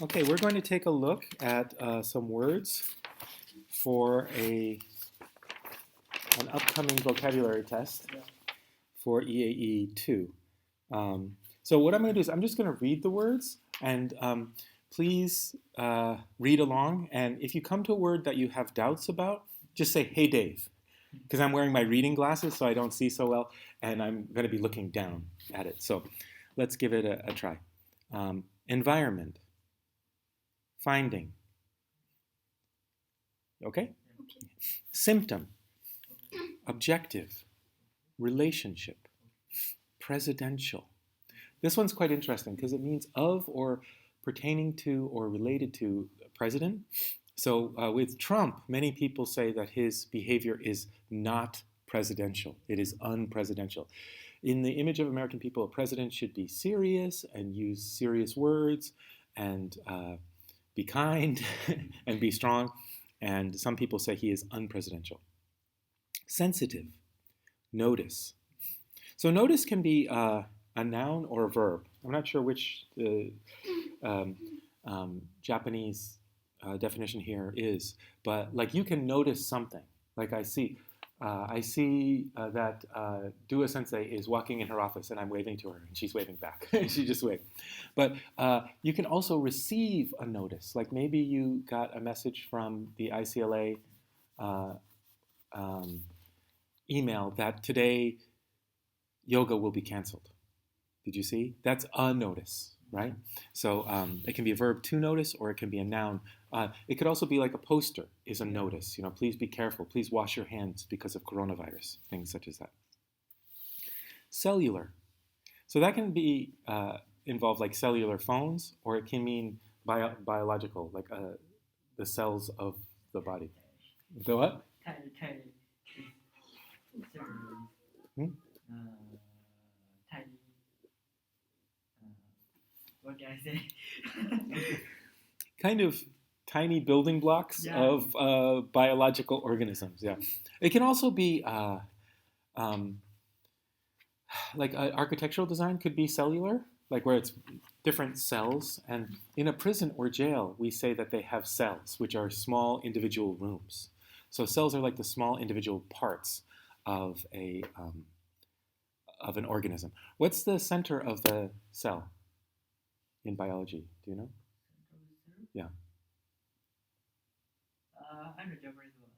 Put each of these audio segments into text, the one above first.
Okay, we're going to take a look at some words for an upcoming vocabulary test for EAE 2. So what I'm going to do is I'm just going to read the words, and please read along. And if you come to a word that you have doubts about, just say, "Hey, Dave," because I'm wearing my reading glasses so I don't see so well, and I'm going to be looking down at it. So let's give it a try. Environment. Finding. Okay? Symptom. Objective. Relationship. Presidential. This one's quite interesting because it means of or pertaining to or related to a president. So with Trump, many people say that his behavior is not presidential. It is unpresidential. In the image of American people, a president should be serious and use serious words and be kind and be strong. And some people say he is unpresidential. Sensitive. Notice. So notice can be a noun or a verb. I'm not sure which the Japanese definition here is, but like you can notice something. Like I see that Dua sensei is walking in her office and I'm waving to her and she's waving back. She just waved. But you can also receive a notice. Like maybe you got a message from the ICLA email that today yoga will be canceled. Did you see? That's a notice, right? So it can be a verb to notice or it can be a noun. It could also be like a poster is a notice. You know, please be careful. Please wash your hands because of coronavirus. Things such as that. Cellular. So that can be involve like cellular phones, or it can mean biological, like the cells of the body. The what? What can I say? Kind of tiny building blocks of biological organisms. Yeah, it can also be like architectural design could be cellular, like where it's different cells. And in a prison or jail, we say that they have cells, which are small individual rooms. So cells are like the small individual parts of an organism. What's the center of the cell in biology? Do you know? Yeah. I know Japanese one.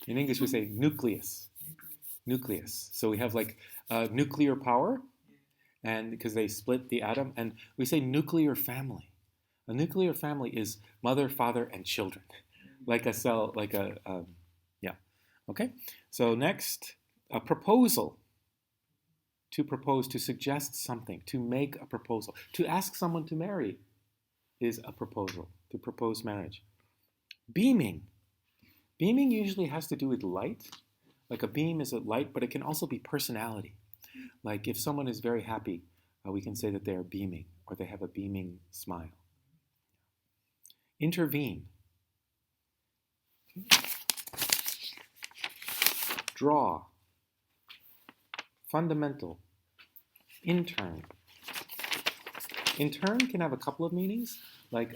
In English, we say nucleus. Nucleus. So we have like nuclear power, and because they split the atom, and we say nuclear family. A nuclear family is mother, father, and children, like a cell, like a yeah. Okay. So next, a proposal. To propose, to suggest something, to make a proposal, to ask someone to marry is a proposal, to propose marriage. Beaming. Beaming usually has to do with light. Like a beam is a light, but it can also be personality. Like if someone is very happy, we can say that they are beaming or they have a beaming smile. Intervene. Draw. Fundamental. Intern. Intern can have a couple of meanings. Like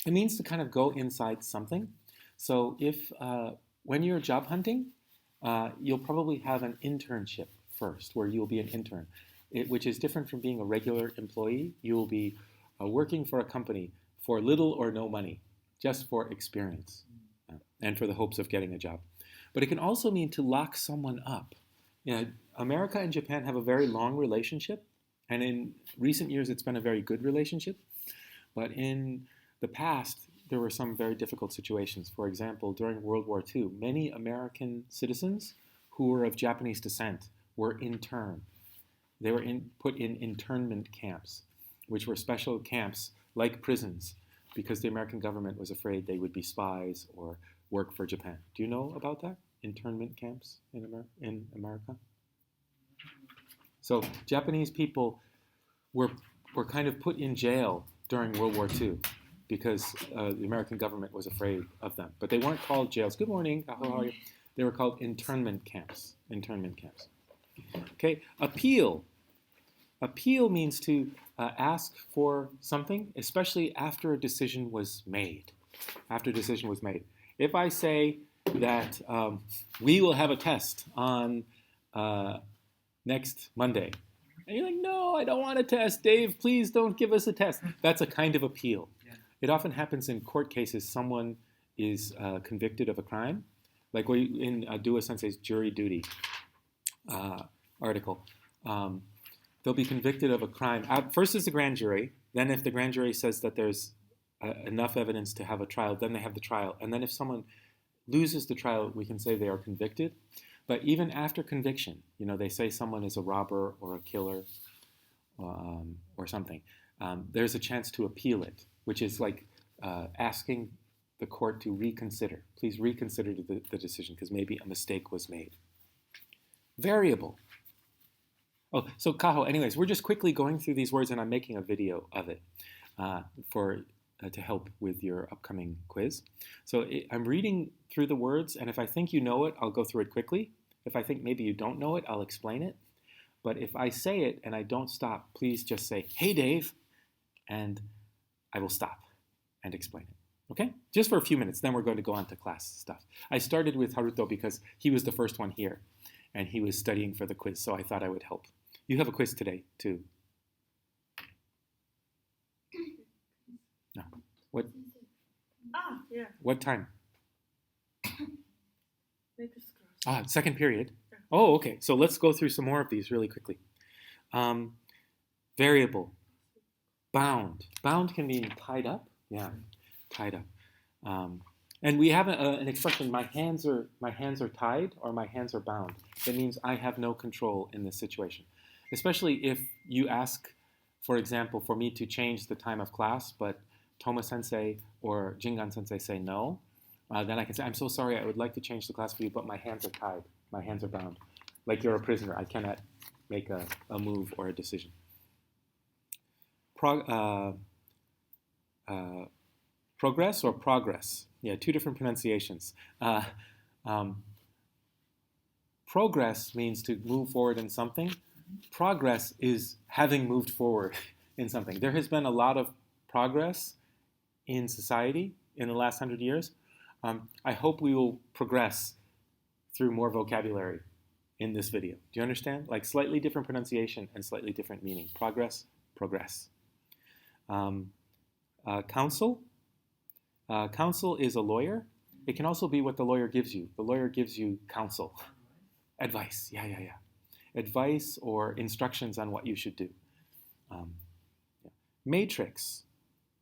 it means to kind of go inside something. So if when you're job hunting, you'll probably have an internship first, where you'll be an intern, which is different from being a regular employee. You will be working for a company for little or no money, just for experience and for the hopes of getting a job. But it can also mean to lock someone up. You know, America and Japan have a very long relationship, and in recent years it's been a very good relationship. But in the past, there were some very difficult situations. For example, during World War II, many American citizens who were of Japanese descent were interned. They were put in internment camps, which were special camps like prisons, because the American government was afraid they would be spies or work for Japan. Do you know about that? Internment camps in America? So Japanese people were kind of put in jail during World War II because the American government was afraid of them. But they weren't called jails. Good morning. How are you? They were called internment camps. Internment camps. Okay. Appeal. Appeal means to ask for something, especially after a decision was made. After a decision was made. If I say that we will have a test on next Monday, and you're like, no, I don't want a test, Dave, please don't give us a test. That's a kind of appeal. Yeah. It often happens in court cases. Someone is convicted of a crime, like in Dua Sensei's jury duty article. They'll be convicted of a crime. First is the grand jury. Then if the grand jury says that there's enough evidence to have a trial, then they have the trial. And then if someone loses the trial, we can say they are convicted. But even after conviction, they say someone is a robber or a killer or something, there's a chance to appeal it, which is like asking the court to reconsider. Please reconsider the decision because maybe a mistake was made. Variable. Oh, so Kaho, anyways, we're just quickly going through these words and I'm making a video of it to help with your upcoming quiz. So I'm reading through the words, and if I think you know it, I'll go through it quickly. If I think maybe you don't know it, I'll explain it. But if I say it and I don't stop, please just say, hey, Dave, and I will stop and explain it. Okay? Just for a few minutes, then we're going to go on to class stuff. I started with Haruto because he was the first one here, and he was studying for the quiz, so I thought I would help. You have a quiz today, too. No. What? Yeah. What time? Latest class. Second period. Oh, okay. So let's go through some more of these really quickly. Variable. Bound. Bound can mean tied up. Yeah, tied up. And we have an expression: my hands are tied or my hands are bound. That means I have no control in this situation. Especially if you ask, for example, for me to change the time of class, but Toma sensei or Jingan sensei say no, then I can say, I'm so sorry, I would like to change the class for you, but my hands are tied. My hands are bound. Like you're a prisoner. I cannot make a move or a decision. Progress or progress? Yeah, two different pronunciations. Progress means to move forward in something. Progress is having moved forward in something. There has been a lot of progress in society in the last 100 years. I hope we will progress through more vocabulary in this video. Do you understand? Like slightly different pronunciation and slightly different meaning. Progress, progress. Counsel. Counsel is a lawyer. It can also be what the lawyer gives you. The lawyer gives you counsel. Advice. Yeah. Advice or instructions on what you should do. Matrix.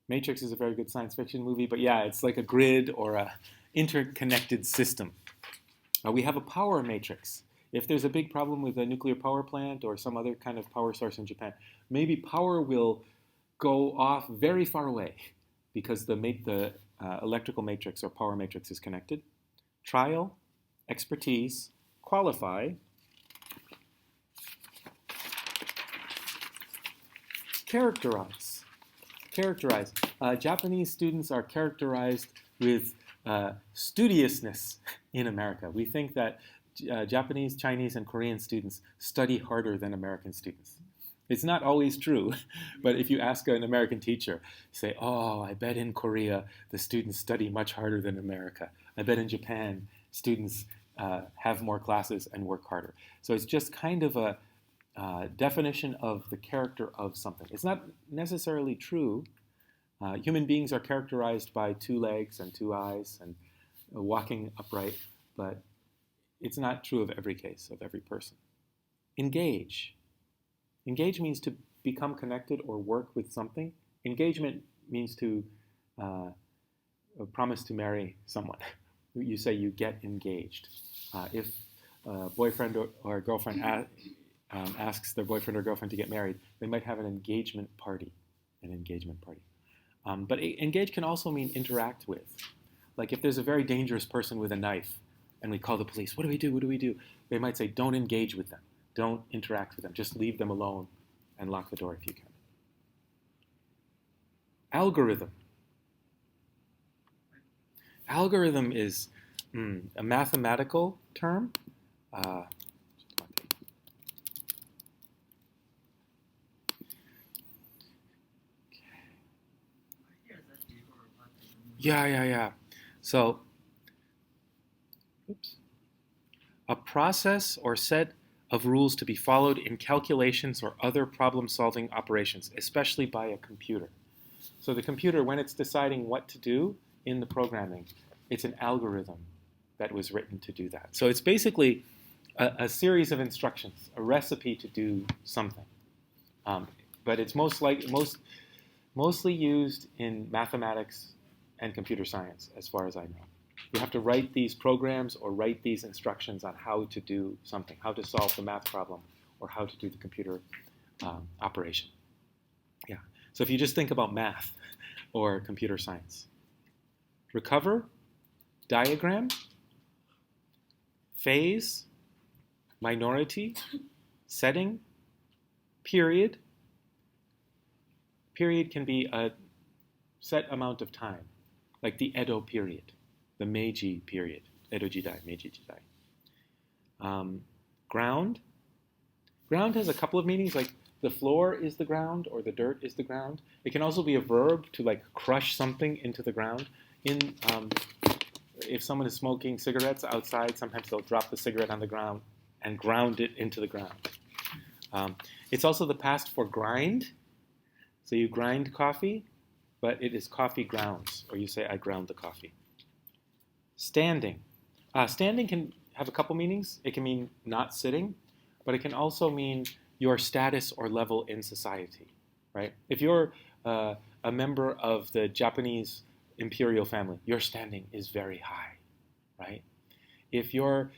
Matrix is a very good science fiction movie, but yeah, it's like a grid or a interconnected system. We have a power matrix. If there's a big problem with a nuclear power plant or some other kind of power source in Japan, maybe power will go off very far away because the electrical matrix or power matrix is connected. Trial, expertise, qualify, characterize. Characterize. Japanese students are characterized with studiousness in America. We think that Japanese, Chinese, and Korean students study harder than American students. It's not always true, but if you ask an American teacher, say, oh, I bet in Korea the students study much harder than America. I bet in Japan students have more classes and work harder. So it's just kind of a definition of the character of something. It's not necessarily true. Human beings are characterized by 2 legs and 2 eyes and walking upright, but it's not true of every case, of every person. Engage. Engage means to become connected or work with something. Engagement means to promise to marry someone. You say you get engaged. If a boyfriend or girlfriend asks their boyfriend or girlfriend to get married, they might have an engagement party. But engage can also mean interact with. Like if there's a very dangerous person with a knife and we call the police, what do we do? What do we do? They might say, don't engage with them. Don't interact with them. Just leave them alone and lock the door if you can. Algorithm. Algorithm is a mathematical term. Yeah. So, oops. A process or set of rules to be followed in calculations or other problem-solving operations, especially by a computer. So the computer, when it's deciding what to do in the programming, it's an algorithm that was written to do that. So it's basically a series of instructions, a recipe to do something. But it's mostly used in mathematics and computer science, as far as I know. You have to write these programs or write these instructions on how to do something, how to solve the math problem, or how to do the computer operation. Yeah. So if you just think about math or computer science. Recover, diagram, phase, minority, setting, period. Period can be a set amount of time, like the Edo period, the Meiji period, Edo Jidai, Meiji Jidai. Ground. Ground has a couple of meanings, like the floor is the ground or the dirt is the ground. It can also be a verb to like crush something into the ground. If someone is smoking cigarettes outside, sometimes they'll drop the cigarette on the ground and ground it into the ground. It's also the past for grind. So you grind coffee, but it is coffee grounds, or you say, I ground the coffee. Standing. Standing can have a couple meanings. It can mean not sitting, but it can also mean your status or level in society, right? If you're a member of the Japanese imperial family, your standing is very high, right? If your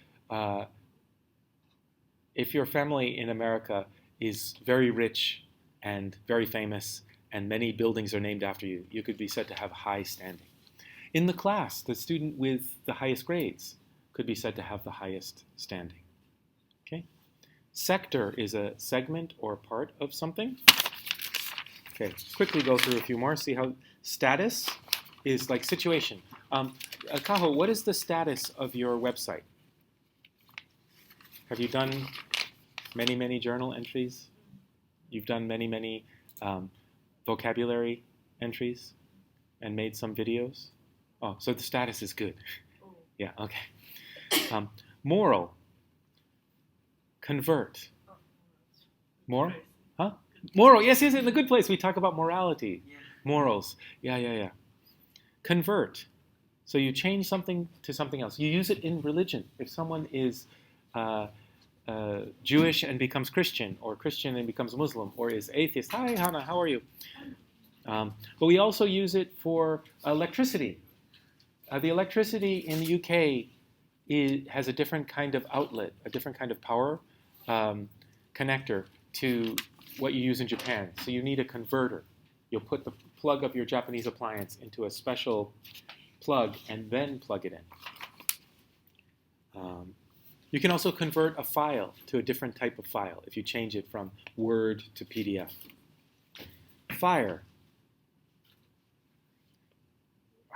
family in America is very rich and very famous, and many buildings are named after you, you could be said to have high standing. In the class, the student with the highest grades could be said to have the highest standing. Okay? Sector is a segment or part of something. Okay, let's quickly go through a few more, see how status is like situation. Kaho, what is the status of your website? Have you done many journal entries? You've done many vocabulary entries and made some videos? Oh, so the status is good. Yeah, okay. Moral. Convert. Moral? Huh? Moral, yes, in the good place. We talk about morality. Morals. Yeah. Convert. So you change something to something else. You use it in religion. If someone is Jewish and becomes Christian, or Christian and becomes Muslim, or is atheist. Hi, Hannah, how are you? But we also use it for electricity. The electricity in the UK has a different kind of outlet, a different kind of power connector to what you use in Japan. So you need a converter. You'll put the plug of your Japanese appliance into a special plug and then plug it in. You can also convert a file to a different type of file if you change it from Word to PDF. Fire.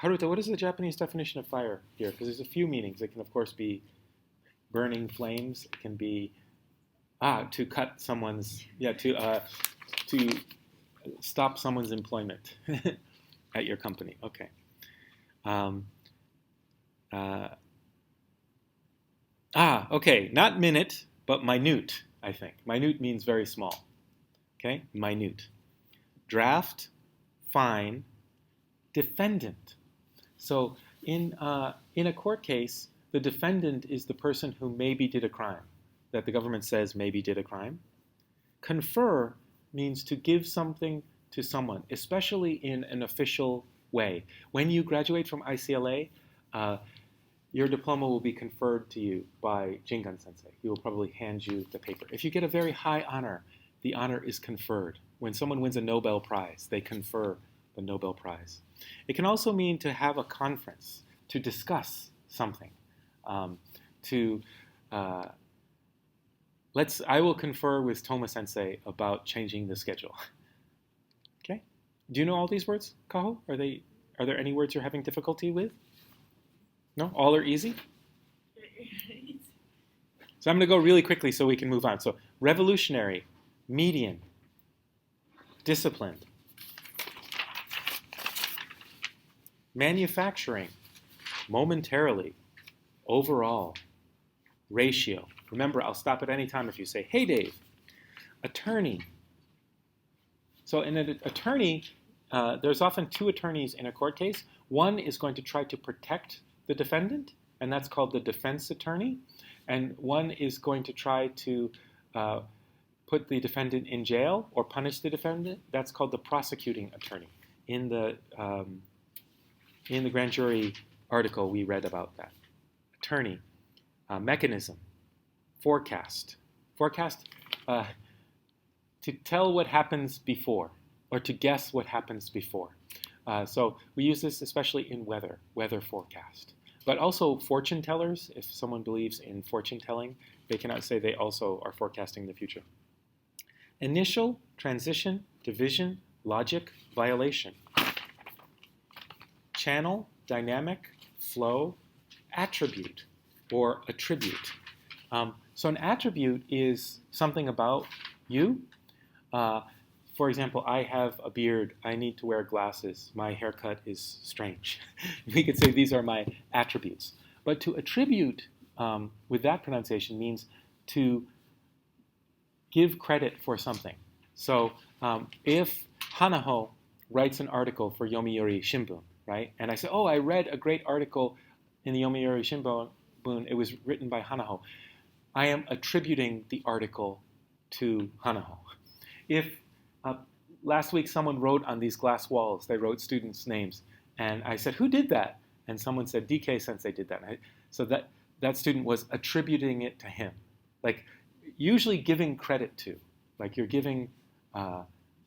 Haruta, what is the Japanese definition of fire here? Because there's a few meanings. It can, of course, be burning flames. It can be to cut someone's, to stop someone's employment at your company. Okay. Okay, not minute, but minute, I think. Minute means very small. Okay, minute. Draft, fine, defendant. So in a court case, the defendant is the person who maybe did a crime, that the government says maybe did a crime. Confer means to give something to someone, especially in an official way. When you graduate from ICLA, your diploma will be conferred to you by Jingan sensei. He will probably hand you the paper. If you get a very high honor, the honor is conferred. When someone wins a Nobel Prize, they confer the Nobel Prize. It can also mean to have a conference, to discuss something. I will confer with Toma sensei about changing the schedule. Okay? Do you know all these words, Kaho? Are there any words you're having difficulty with? No? All are easy? So I'm going to go really quickly so we can move on. So revolutionary, median, disciplined, manufacturing, momentarily, overall, ratio. Remember, I'll stop at any time if you say, hey, Dave. Attorney. So in an attorney, there's often two attorneys in a court case. One is going to try to protect the defendant, and that's called the defense attorney. And one is going to try to put the defendant in jail or punish the defendant. That's called the prosecuting attorney. In the grand jury article, we read about that. Attorney, mechanism, forecast. Forecast, to tell what happens before, or to guess what happens before. So we use this especially in weather forecast. But also fortune tellers, if someone believes in fortune telling, they cannot say they also are forecasting the future. Initial, transition, division, logic, violation. Channel, dynamic, flow, attribute, or attribute. So an attribute is something about you. For example, I have a beard, I need to wear glasses, my haircut is strange. We could say these are my attributes. But to attribute with that pronunciation means to give credit for something. So if Hanaho writes an article for Yomiuri Shimbun, right? And I say, oh, I read a great article in the Yomiuri Shimbun, it was written by Hanaho. I am attributing the article to Hanaho. If last week someone wrote on these glass walls, they wrote students' names, and I said, who did that? And someone said, DK Sensei did that. So that student was attributing it to him. Like usually giving credit to, like you're giving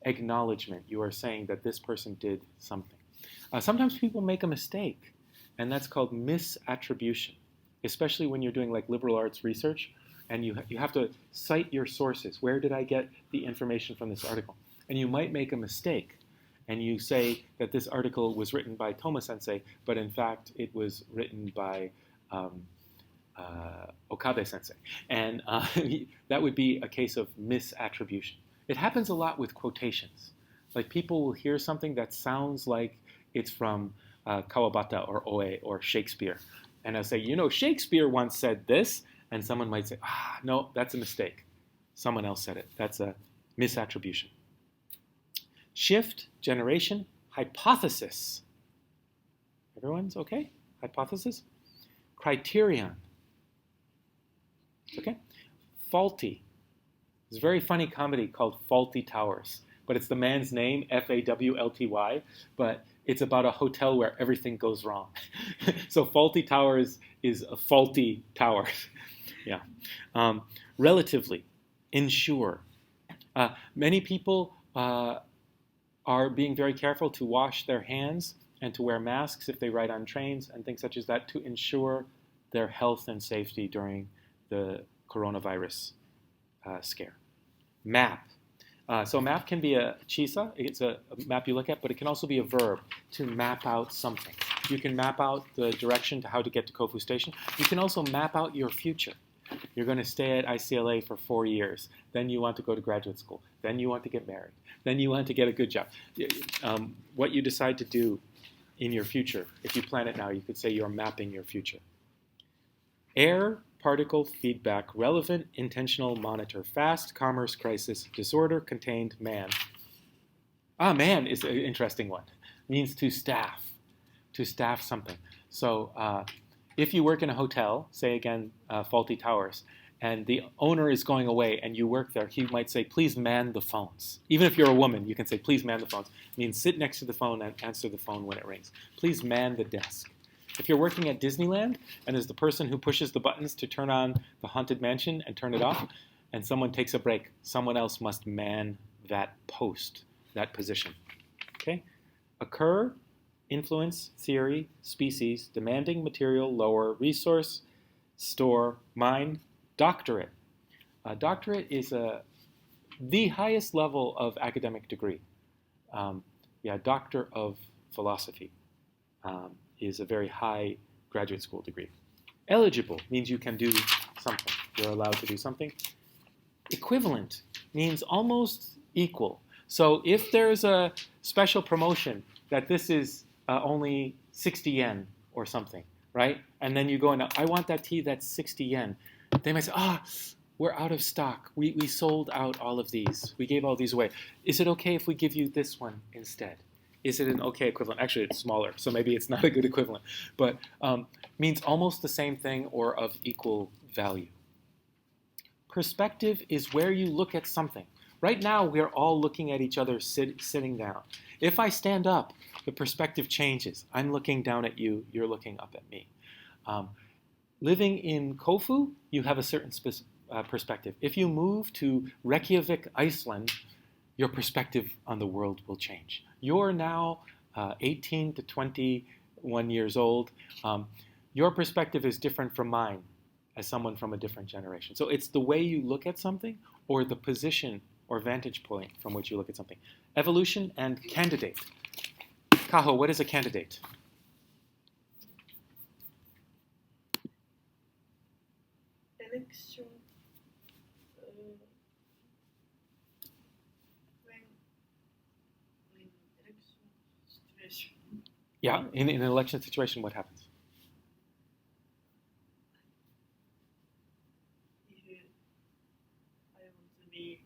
acknowledgement. You are saying that this person did something. Sometimes people make a mistake, and that's called misattribution, especially when you're doing like liberal arts research. And you have to cite your sources. Where did I get the information from this article? And you might make a mistake. And you say that this article was written by Toma sensei, but in fact it was written by Okabe sensei. And that would be a case of misattribution. It happens a lot with quotations. Like people will hear something that sounds like it's from Kawabata or Oe or Shakespeare. And I'll say, you know, Shakespeare once said this. And someone might say, no, that's a mistake. Someone else said it. That's a misattribution. Shift, generation, hypothesis. Everyone's okay? Hypothesis. Criterion. Okay? Faulty. There's a very funny comedy called Faulty Towers. But it's the man's name, Fawlty, but it's about a hotel where everything goes wrong. So Faulty Towers is a faulty tower. Yeah. Relatively, ensure. Many people are being very careful to wash their hands and to wear masks if they ride on trains and things such as that to ensure their health and safety during the coronavirus scare. Map. So map can be a chisa, it's a map you look at, but it can also be a verb, to map out something. You can map out the direction to how to get to Kofu Station. You can also map out your future. You're going to stay at ICLA for 4 years. Then you want to go to graduate school. Then you want to get married. Then you want to get a good job. What you decide to do in your future, if you plan it now, you could say you're mapping your future. Air, particle, feedback, relevant, intentional, monitor, fast, commerce, crisis, disorder, contained, man. Man is an interesting one. It means to staff something. So if you work in a hotel, say again, Faulty Towers, and the owner is going away and you work there, he might say, please man the phones. Even if you're a woman, you can say, please man the phones. It means sit next to the phone and answer the phone when it rings. Please man the desk. If you're working at Disneyland and there's the person who pushes the buttons to turn on the Haunted Mansion and turn it off, and someone takes a break, someone else must man that post, that position. Okay? Occur, influence, theory, species, demanding, material, lower, resource, store, mind, doctorate. Doctorate is the highest level of academic degree. Doctor of philosophy is a very high graduate school degree. Eligible means you can do something. You're allowed to do something. Equivalent means almost equal. So if there's a special promotion that this is only 60 yen or something, right? And then you go and I want that tea that's 60 yen. They might say, we're out of stock. We sold out all of these. We gave all these away. Is it okay if we give you this one instead? Is it an okay equivalent? Actually, it's smaller, so maybe it's not a good equivalent, but means almost the same thing or of equal value. Perspective is where you look at something. Right now, we're all looking at each other sitting down. If I stand up, the perspective changes. I'm looking down at you, you're looking up at me. Living in Kofu, you have a certain perspective. If you move to Reykjavik, Iceland, your perspective on the world will change. You're now 18 to 21 years old. Your perspective is different from mine as someone from a different generation. So it's the way you look at something or the position or vantage point from which you look at something. Evolution and candidate. Kaho, what is a candidate? Election. When election situation. Yeah, in an election situation, what happens? If I want to be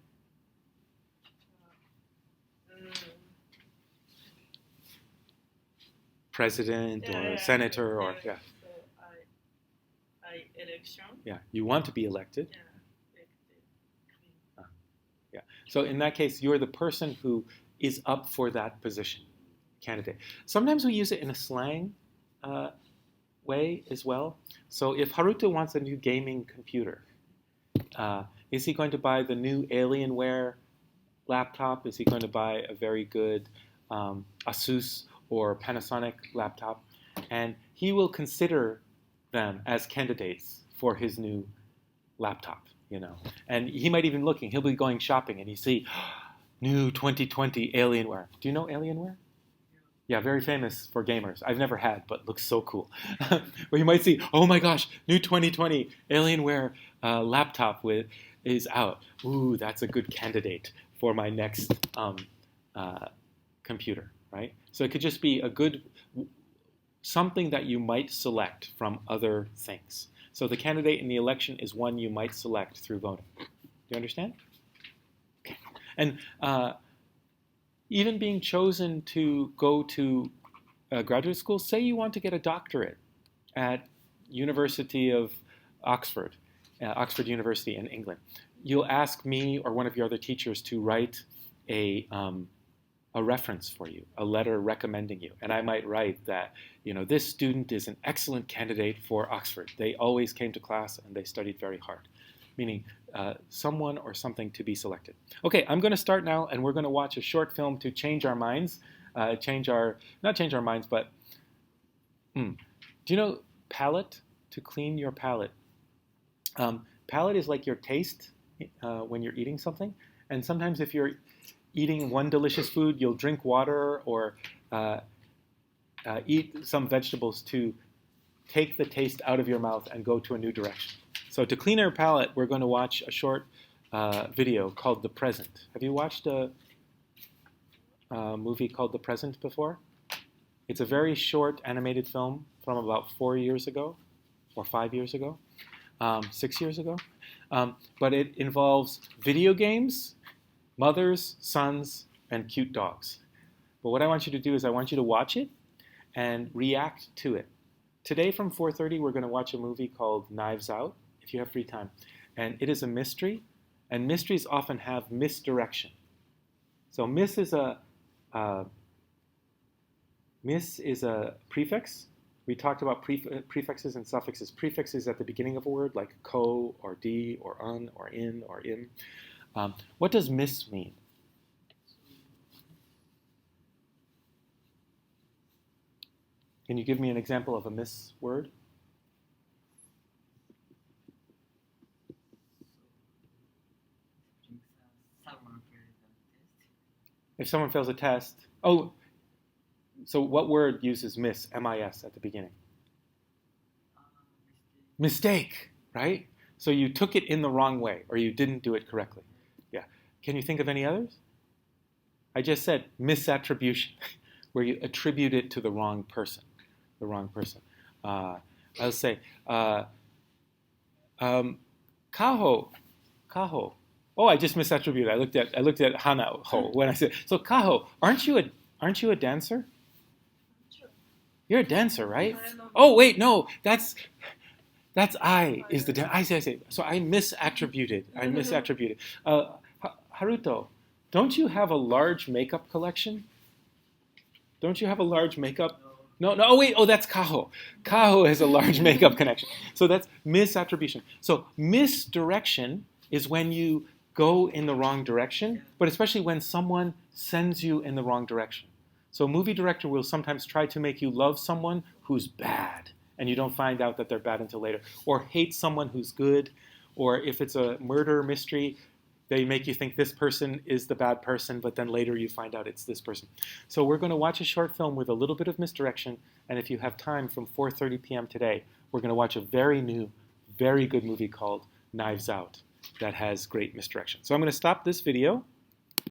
President or senator or So I election. Yeah, you want to be elected. Yeah, elected. Yeah. So in that case, you're the person who is up for that position, candidate. Sometimes we use it in a slang way as well. So if Haruto wants a new gaming computer, is he going to buy the new Alienware laptop? Is he going to buy a very good Asus or Panasonic laptop? And he will consider them as candidates for his new laptop, And he might even he'll be going shopping and you see new 2020 Alienware. Do you know Alienware? Yeah, very famous for gamers. I've never had, but looks so cool. But you might see, oh my gosh, new 2020 Alienware laptop is out. Ooh, that's a good candidate for my next computer, right? So it could just be something that you might select from other things. So the candidate in the election is one you might select through voting. Do you understand? Okay. And even being chosen to go to graduate school, say you want to get a doctorate at University of Oxford, Oxford University in England. You'll ask me or one of your other teachers to write a reference for you, a letter recommending you. And I might write that, this student is an excellent candidate for Oxford. They always came to class and they studied very hard, meaning someone or something to be selected. Okay, I'm going to start now and we're going to watch a short film to change our minds, not change our minds, but do you know palate? To clean your palate. Palate is like your taste when you're eating something. And sometimes if you're eating one delicious food, you'll drink water or eat some vegetables to take the taste out of your mouth and go to a new direction. So to clean our palate, we're going to watch a short video called The Present. Have you watched a movie called The Present before? It's a very short animated film from about 4 years ago or 5 years ago, 6 years ago. But it involves video games, mothers, sons, and cute dogs. But what I want you to do is I want you to watch it and react to it. Today from 4:30, we're going to watch a movie called Knives Out, if you have free time. And it is a mystery, and mysteries often have misdirection. So miss is a prefix. We talked about prefixes and suffixes. Prefixes at the beginning of a word, like ko or di or un or in or im. What does miss mean? Can you give me an example of a miss word? Someone failed the test. If someone fails a test, so what word uses miss, M-I-S, at the beginning? Mistake, right? So you took it in the wrong way, or you didn't do it correctly. Yeah. Can you think of any others? I just said misattribution. where you attribute it to the wrong person. The wrong person. I'll say, Kaho. Oh, I just misattributed. I looked at Hana when I said so. Kaho, aren't you a dancer? Sure. You're a dancer, right? I don't know. Oh wait, no, that's I is the I say. So I misattributed. Haruto, don't you have a large makeup collection? Don't you have a large makeup? No. Oh wait. Oh, that's Kaho. Kaho has a large makeup connection. So that's misattribution. So misdirection is when you go in the wrong direction, but especially when someone sends you in the wrong direction. So a movie director will sometimes try to make you love someone who's bad, and you don't find out that they're bad until later, or hate someone who's good, or if it's a murder mystery, they make you think this person is the bad person, but then later you find out it's this person. So we're going to watch a short film with a little bit of misdirection, and if you have time from 4:30 p.m. today, we're going to watch a very new, very good movie called Knives Out that has great misdirection. So I'm going to stop this video.